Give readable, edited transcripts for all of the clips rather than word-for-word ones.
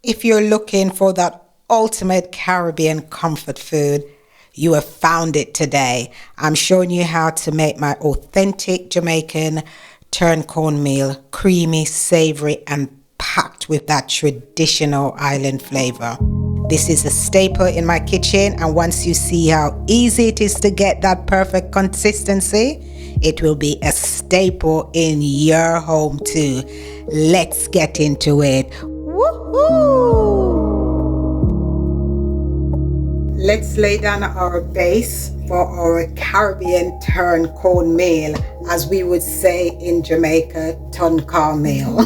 If you're looking for that ultimate Caribbean comfort food, you have found it today. I'm showing you how to make my authentic Jamaican turn cornmeal, creamy, savoury and packed with that traditional island flavour. This is a staple in my kitchen, and once you see how easy it is to get that perfect consistency, it will be a staple in your home too. Let's get into it. Woohoo! Let's lay down our base for our Caribbean turn cornmeal, as we would say in Jamaica, turn cornmeal.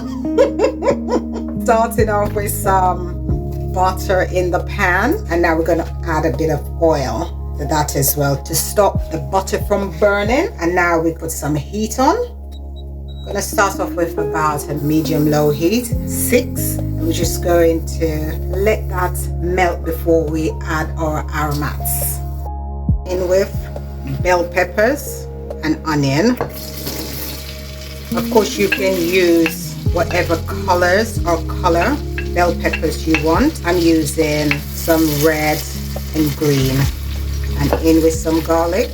Starting off with some butter in the pan, and now we're going to add a bit of oil to that as well to stop the butter from burning. And now we put some heat on. I'm going to start off with about a medium-low heat, 6. And we're just going to let that melt before we add our aromats. In with bell peppers and onion. Of course, you can use whatever colors or color bell peppers you want. I'm using some red and green. And in with some garlic.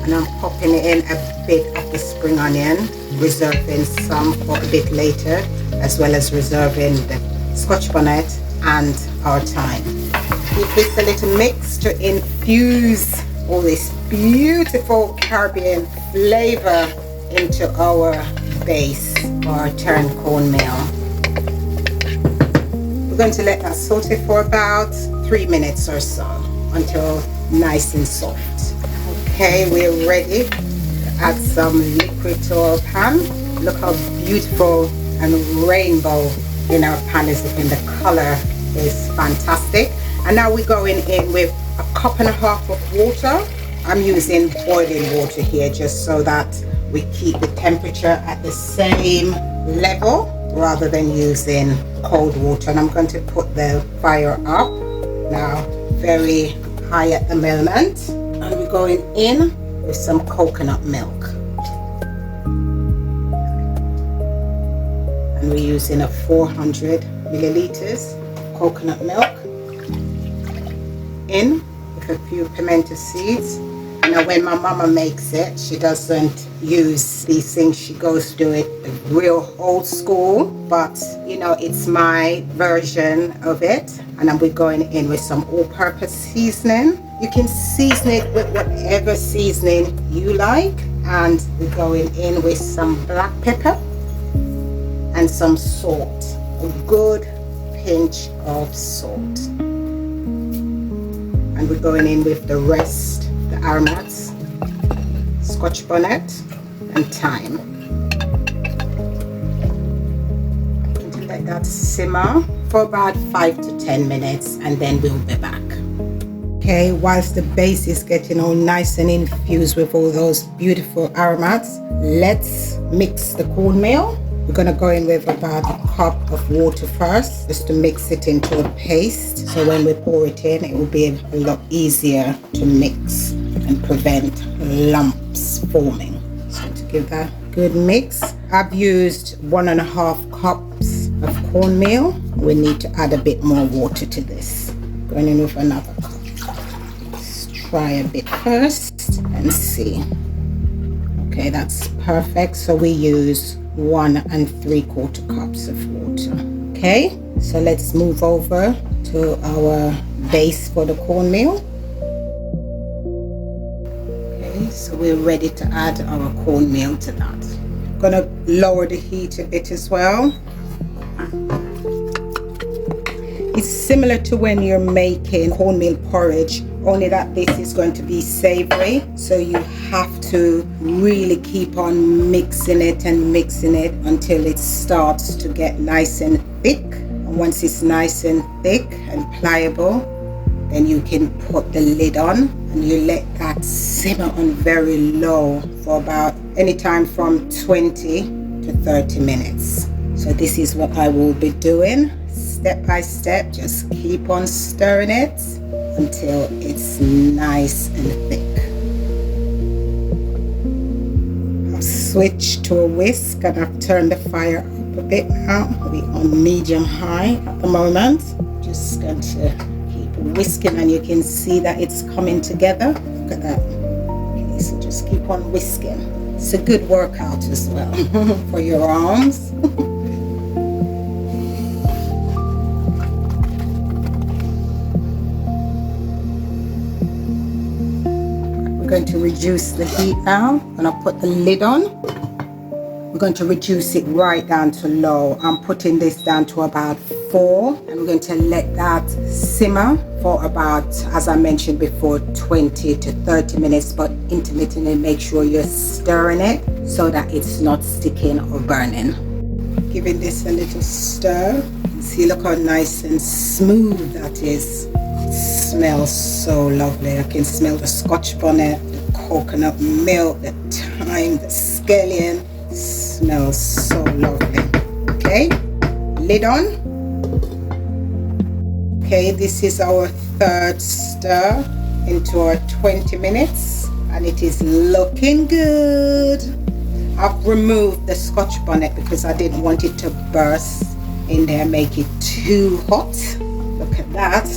And I'm popping in a bit of the spring onion, reserving some for a bit later, as well as reserving the scotch bonnet and our thyme. Give this a little mix to infuse all this beautiful Caribbean flavor into our base for our turn cornmeal. We're going to let that saute for about 3 minutes or so until nice and soft. Okay, we're ready to add some liquid to our pan. Look how beautiful and rainbow in our pan is looking. The color is fantastic. And now we're going in with 1.5 cups of water. I'm using boiling water here just so that we keep the temperature at the same level rather than using cold water. And I'm going to put the fire up now, very high at the moment. And we're going in with some coconut milk. And we're using a 400 milliliters of coconut milk. In with a few pimento seeds. Now when my mama makes it, she doesn't use these things. She goes to it real old school, but you know, it's my version of it. And then we're going in with some all-purpose seasoning. You can season it with whatever seasoning you like. And we're going in with some black pepper and some salt, a good pinch of salt. And we're going in with the rest, the aromats, scotch bonnet and thyme. And to let that simmer for about 5 to 10 minutes, and then we'll be back. Okay, whilst the base is getting all nice and infused with all those beautiful aromats, let's mix the cornmeal. We're going to go in with about 1 cup of water first, just to mix it into a paste. So when we pour it in, it will be a lot easier to mix and prevent lumps forming. So to give that a good mix, I've used 1.5 cups of cornmeal. We need to add a bit more water to this. Going in with another cup. Let's try a bit first and see. Okay, that's perfect. So we use 1 3/4 cups of water. Okay, so let's move over to our base for the cornmeal. Okay, so we're ready to add our cornmeal to that. I'm gonna lower the heat a bit as well. It's similar to when you're making cornmeal porridge, only that this is going to be savoury. So you have to really keep on mixing it until it starts to get nice and thick. And once it's nice and thick and pliable, then you can put the lid on and you let that simmer on very low for about anytime from 20 to 30 minutes. So this is what I will be doing. Step by step, just keep on stirring it until it's nice and thick. I'll switch to a whisk and I've turned the fire up a bit now. We're on medium high at the moment. Just going to keep whisking, and you can see that it's coming together. Look at that. Okay, so just keep on whisking. It's a good workout as well for your arms. We're going to reduce the heat now. I'm going to put the lid on. We're going to reduce it right down to low. I'm putting this down to about 4, and we're going to let that simmer for about, as I mentioned before, 20 to 30 minutes, but intermittently make sure you're stirring it so that it's not sticking or burning. Giving this a little stir. You can see, look how nice and smooth that is. It smells so lovely. I can smell the Scotch bonnet, the coconut milk, the thyme, the scallion. Smells so lovely. Okay, lid on. Okay, this is our third stir into our 20 minutes, and it is looking good. I've removed the Scotch bonnet because I didn't want it to burst in there, make it too hot. Look at that.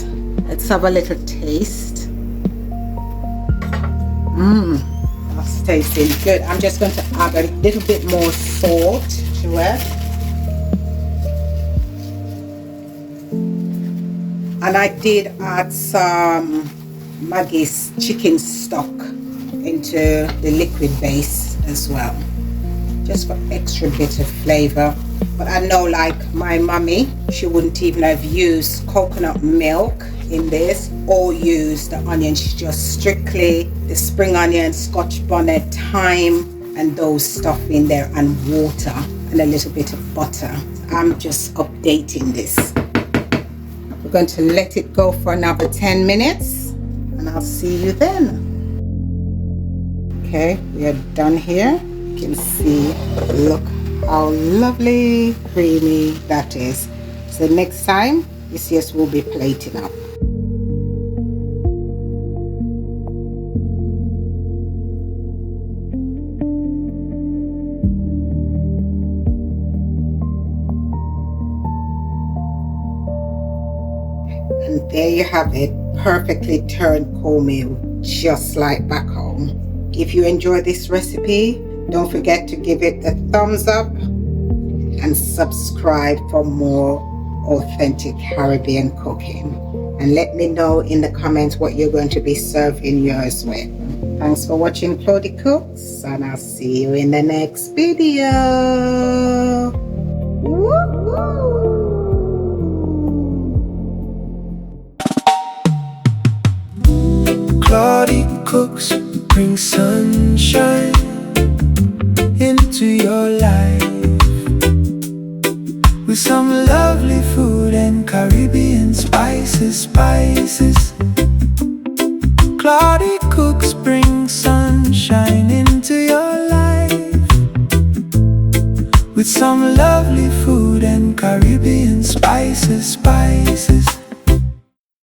Let's have a little taste. That's tasting good. I'm just going to add a little bit more salt to it. And I did add some Maggie's chicken stock into the liquid base as well, just for extra bit of flavor. But I know, like my mummy, she wouldn't even have used coconut milk in this or use the onions. She just strictly the spring onion, Scotch bonnet, thyme, and those stuff in there, and water and a little bit of butter. I'm just updating this. We're going to let it go for another 10 minutes, and I'll see you then. Okay, we are done here. You can see, look how lovely, creamy that is. So next time you see us, we'll be plating up. And there you have it, perfectly turned cornmeal, just like back home. If you enjoy this recipe, don't forget to give it a thumbs up and subscribe for more authentic Caribbean cooking. And let me know in the comments what you're going to be serving yours with. Thanks for watching Claudiecooks, and I'll see you in the next video. Woo-hoo! Claudiecooks bring sunshine into your life with some lovely food and Caribbean spices. Claudiecooks bring sunshine into your life with some lovely food and Caribbean spices.